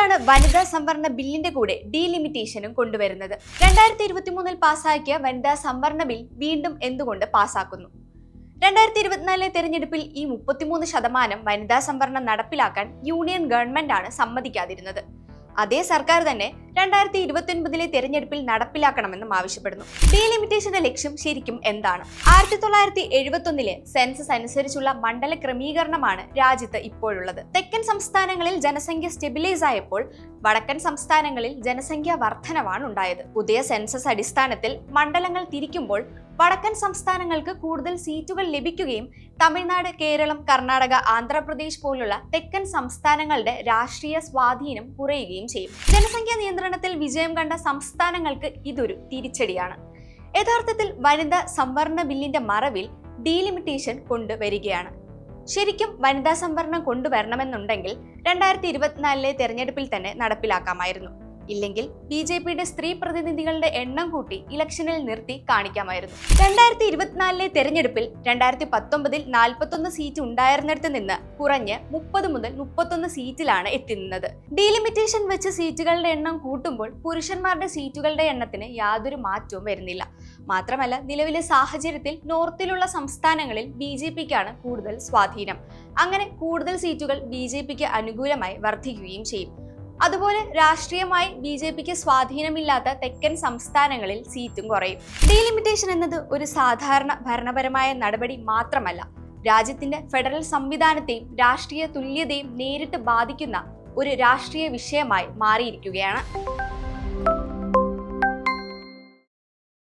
എന്തുകൊണ്ടാണ് വനിതാ സംവരണ ബില്ലിന്റെ കൂടെ ഡീലിമിറ്റേഷനും കൊണ്ടുവരുന്നത്? 2023 പാസാക്കിയ വനിതാ സംവരണ ബിൽ വീണ്ടും എന്തുകൊണ്ട് പാസാക്കുന്നു? 2024 തെരഞ്ഞെടുപ്പിൽ ഈ 33% വനിതാ സംവരണം നടപ്പിലാക്കാൻ യൂണിയൻ ഗവൺമെന്റ് ആണ് സമ്മതിക്കാതിരുന്നത്. അതേ സർക്കാർ തന്നെ 2029 തെരഞ്ഞെടുപ്പിൽ നടപ്പിലാക്കണമെന്നും ആവശ്യപ്പെടുന്നു. ഡീലിമിറ്റേഷന്റെ ലക്ഷ്യം ശരിക്കും എന്താണ്? 1971 സെൻസസ് അനുസരിച്ചുള്ള മണ്ഡല ക്രമീകരണമാണ് രാജ്യത്ത് ഇപ്പോഴുള്ളത്. തെക്കൻ സംസ്ഥാനങ്ങളിൽ ജനസംഖ്യ സ്റ്റെബിലൈസ് ആയപ്പോൾ വടക്കൻ സംസ്ഥാനങ്ങളിൽ ജനസംഖ്യാ വർധനവാണ് ഉണ്ടായത്. പുതിയ സെൻസസ് അടിസ്ഥാനത്തിൽ മണ്ഡലങ്ങൾ തിരിക്കുമ്പോൾ വടക്കൻ സംസ്ഥാനങ്ങൾക്ക് കൂടുതൽ സീറ്റുകൾ ലഭിക്കുകയും തമിഴ്നാട്, കേരളം, കർണാടക, ആന്ധ്രാപ്രദേശ് പോലുള്ള തെക്കൻ സംസ്ഥാനങ്ങളുടെ രാഷ്ട്രീയ സ്വാധീനം കുറയുകയും ചെയ്യും. ജനസംഖ്യാ നിയന്ത്രണത്തിൽ വിജയം കണ്ട സംസ്ഥാനങ്ങൾക്ക് ഇതൊരു തിരിച്ചടിയാണ്. യഥാർത്ഥത്തിൽ വനിതാ സംവരണ ബില്ലിന്റെ മറവിൽ ഡീലിമിറ്റേഷൻ കൊണ്ടുവരികയാണ്. ശരിക്കും വനിതാ സംവരണം കൊണ്ടുവരണമെന്നുണ്ടെങ്കിൽ 2024 തെരഞ്ഞെടുപ്പിൽ തന്നെ നടപ്പിലാക്കാമായിരുന്നു. ഇല്ലെങ്കിൽ BJPയുടെ സ്ത്രീ പ്രതിനിധികളുടെ എണ്ണം കൂട്ടി ഇലക്ഷനിൽ നിർത്തി കാണിക്കാമായിരുന്നു. 2024 തെരഞ്ഞെടുപ്പിൽ 2019 41 സീറ്റ് ഉണ്ടായിരുന്നിടത്ത് നിന്ന് കുറഞ്ഞ് 30 മുതൽ 31 സീറ്റിലാണ് എത്തി നിന്നത്. ഡീലിമിറ്റേഷൻ വെച്ച് സീറ്റുകളുടെ എണ്ണം കൂട്ടുമ്പോൾ പുരുഷന്മാരുടെ സീറ്റുകളുടെ എണ്ണത്തിന് യാതൊരു മാറ്റവും വരുന്നില്ല. മാത്രമല്ല, നിലവിലെ സാഹചര്യത്തിൽ നോർത്തിലുള്ള സംസ്ഥാനങ്ങളിൽ BJPക്കാണ് കൂടുതൽ സ്വാധീനം. അങ്ങനെ കൂടുതൽ സീറ്റുകൾ BJPക്ക് അനുകൂലമായി വർദ്ധിക്കുകയും ചെയ്യും. അതുപോലെ രാഷ്ട്രീയമായി BJPക്ക് സ്വാധീനമില്ലാത്ത തെക്കൻ സംസ്ഥാനങ്ങളിൽ സീറ്റും കുറയും. ഡീലിമിറ്റേഷൻ എന്നത് ഒരു സാധാരണ ഭരണപരമായ നടപടി മാത്രമല്ല, രാജ്യത്തിന്റെ ഫെഡറൽ സംവിധാനത്തെയും രാഷ്ട്രീയ തുല്യതയും നേരിട്ട് ബാധിക്കുന്ന ഒരു രാഷ്ട്രീയ വിഷയമായി മാറിയിരിക്കുകയാണ്.